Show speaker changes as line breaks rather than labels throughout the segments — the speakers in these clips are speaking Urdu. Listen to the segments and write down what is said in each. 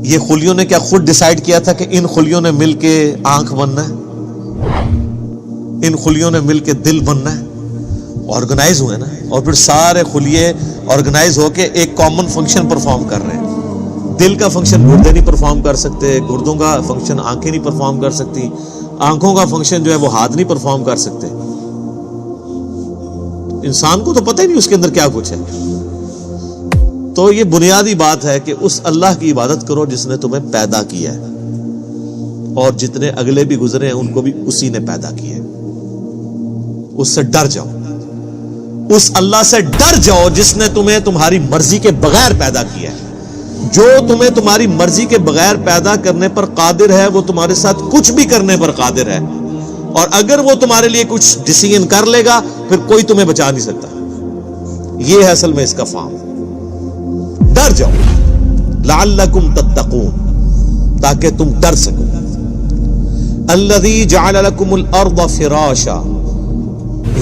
یہ خلیوں نے کیا خود ڈیسائیڈ کیا تھا کہ ان خلیوں نے مل کے آنکھ بننا ہے، ان خلیوں نے مل کے دل بننا ہے؟ آرگنائز ہوئے نا، اور پھر سارے خلیے آرگنائز ہو کے ایک کامن فنکشن پرفارم کر رہے ہیں۔ دل کا فنکشن گردے نہیں پرفارم کر سکتے، گردوں کا فنکشن آنکھیں نہیں پرفارم کر سکتی، آنکھوں کا فنکشن جو ہے وہ ہاتھ نہیں پرفارم کر سکتے۔ انسان کو تو پتہ ہی نہیں اس کے اندر کیا کچھ ہے۔ تو یہ بنیادی بات ہے کہ اس اللہ کی عبادت کرو جس نے تمہیں پیدا کیا ہے، اور جتنے اگلے بھی گزرے ہیں ان کو بھی اسی نے پیدا کیا ہے۔ اس سے ڈر جاؤ، اس اللہ سے ڈر جاؤ جس نے تمہیں تمہاری مرضی کے بغیر پیدا کیا ہے۔ جو تمہیں تمہاری مرضی کے بغیر پیدا کرنے پر قادر ہے وہ تمہارے ساتھ کچھ بھی کرنے پر قادر ہے، اور اگر وہ تمہارے لیے کچھ ڈیسیژن کر لے گا پھر کوئی تمہیں بچا نہیں سکتا۔ یہ ہے اصل میں اس کا فارم۔ ڈر جاؤ لعلکم تتقون، تاکہ تم ڈر سکو۔ الذی جعل لکم الارض فراشا،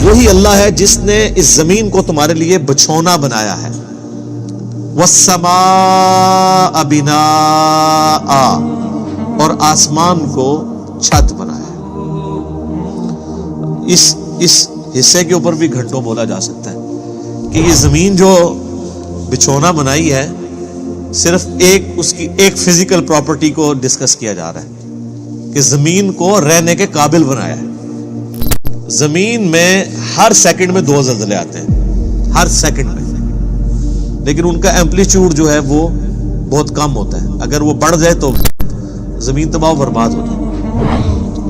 وہی اللہ ہے جس نے اس زمین کو تمہارے لیے بچھونا بنایا ہے۔ والسماء بناء، اور آسمان کو چھت بنایا ہے۔ اس حصے کے اوپر بھی گھنٹوں بولا جا سکتا ہے کہ یہ زمین جو بچھونا بنائی ہے صرف اس کی ایک فزیکل پراپرٹی کو ڈسکس کیا جا رہا ہے کہ زمین کو رہنے کے قابل بنایا ہے۔ زمین میں ہر سیکنڈ میں 2 زلزلے آتے ہیں، ہر سیکنڈ میں، لیکن ان کا ایمپلیٹیوڈ جو ہے وہ بہت کم ہوتا ہے۔ اگر وہ بڑھ جائے تو زمین تباہ و برباد ہو جائے۔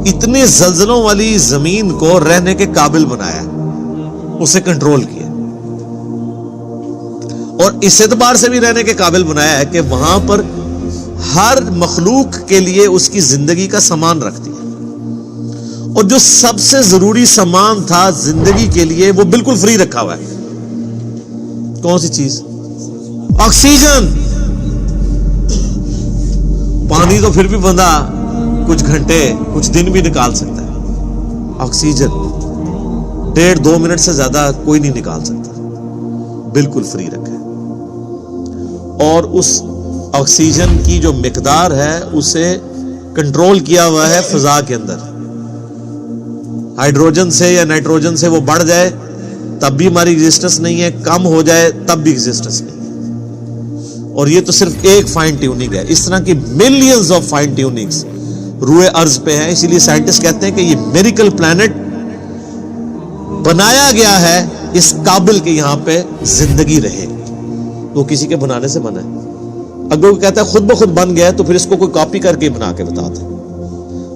اتنے زلزلوں والی زمین کو رہنے کے قابل بنایا ہے، اسے کنٹرول کیا، اور اس اعتبار سے بھی رہنے کے قابل بنایا ہے کہ وہاں پر ہر مخلوق کے لیے اس کی زندگی کا سامان رکھتی ہے، اور جو سب سے ضروری سامان تھا زندگی کے لیے وہ بالکل فری رکھا ہوا ہے۔ کون سی چیز؟ آکسیجن۔ پانی تو پھر بھی بندہ کچھ گھنٹے کچھ دن بھی نکال سکتا ہے، آکسیجن 1.5-2 منٹ سے زیادہ کوئی نہیں نکال سکتا، بالکل فری رکھا ہے۔ اور اس آکسیجن کی جو مقدار ہے اسے کنٹرول کیا ہوا ہے فضا کے اندر۔ ہائیڈروجن سے یا نائٹروجن سے وہ بڑھ جائے تب بھی ہماری ایگزسٹنس نہیں ہے، کم ہو جائے تب بھی ایگزسٹنس نہیں۔ اور یہ تو صرف ایک فائن ٹیوننگ ہے، اس طرح کی ملینز آف فائن ٹیوننگز روئے ارض پہ ہیں۔ اسی لیے سائنٹسٹ کہتے ہیں کہ یہ میریکل پلانٹ بنایا گیا ہے اس قابل کہ یہاں پہ زندگی رہے، وہ کسی کے بنانے سے بنا ہے۔ اگر وہ کہتا ہے خود بخود بن گیا ہے تو پھر اس کو کوئی کاپی کر کے بنا کے بتاتا ہے۔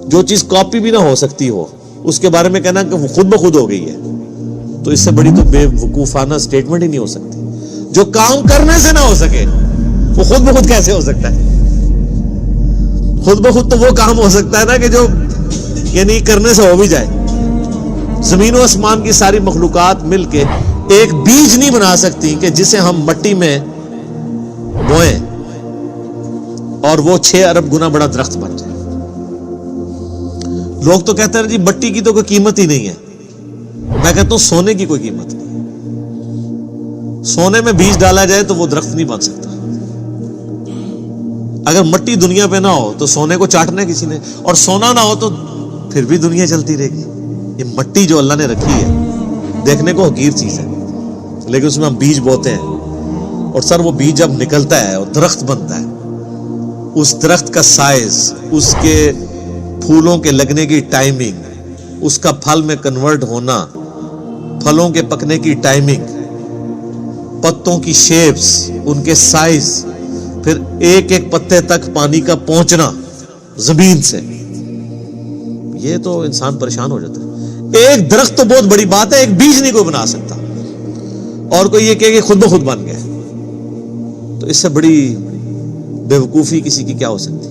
جو چیز کاپی بھی نہ ہو سکتی ہو اس کے بارے میں کہنا کہ وہ خود بخود ہو گئی ہے، تو اس سے بڑی تو بے وقوفانہ سٹیٹمنٹ ہی نہیں ہو سکتی۔ جو کام کرنے سے نہ ہو سکے وہ خود بخود کیسے ہو سکتا ہے؟ خود بخود تو وہ کام ہو سکتا ہے نا کہ جو یعنی کرنے سے ہو بھی جائے۔ زمین و آسمان کی ساری مخلوقات مل کے ایک بیج نہیں بنا سکتی کہ جسے ہم مٹی میں بوئیں اور وہ 6 ارب گنا بڑا درخت بن جائے۔ لوگ تو کہتے ہیں جی مٹی کی تو کوئی قیمت ہی نہیں ہے۔ میں کہتا ہوں سونے کی کوئی قیمت نہیں۔ سونے میں بیج ڈالا جائے تو وہ درخت نہیں بن سکتا۔ اگر مٹی دنیا پہ نہ ہو تو سونے کو چاٹنا ہے کسی نے، اور سونا نہ ہو تو پھر بھی دنیا چلتی رہے گی۔ یہ مٹی جو اللہ نے رکھی ہے دیکھنے کو حقیر چیز ہے، لیکن اس میں ہم بیج بوتے ہیں، اور سر وہ بیج جب نکلتا ہے اور درخت بنتا ہے، اس درخت کا سائز، اس کے پھولوں کے لگنے کی ٹائمنگ، اس کا پھل میں کنورٹ ہونا، پھلوں کے پکنے کی ٹائمنگ، پتوں کی شیپس، ان کے سائز، پھر ایک ایک پتے تک پانی کا پہنچنا زمین سے، یہ تو انسان پریشان ہو جاتا ہے۔ ایک درخت تو بہت بڑی بات ہے، ایک بیج نہیں کوئی بنا سکتا، اور کوئی یہ کہ خود بخود بن گیا، تو اس سے بڑی بے وقوفی کسی کی کیا ہو سکتی ہے؟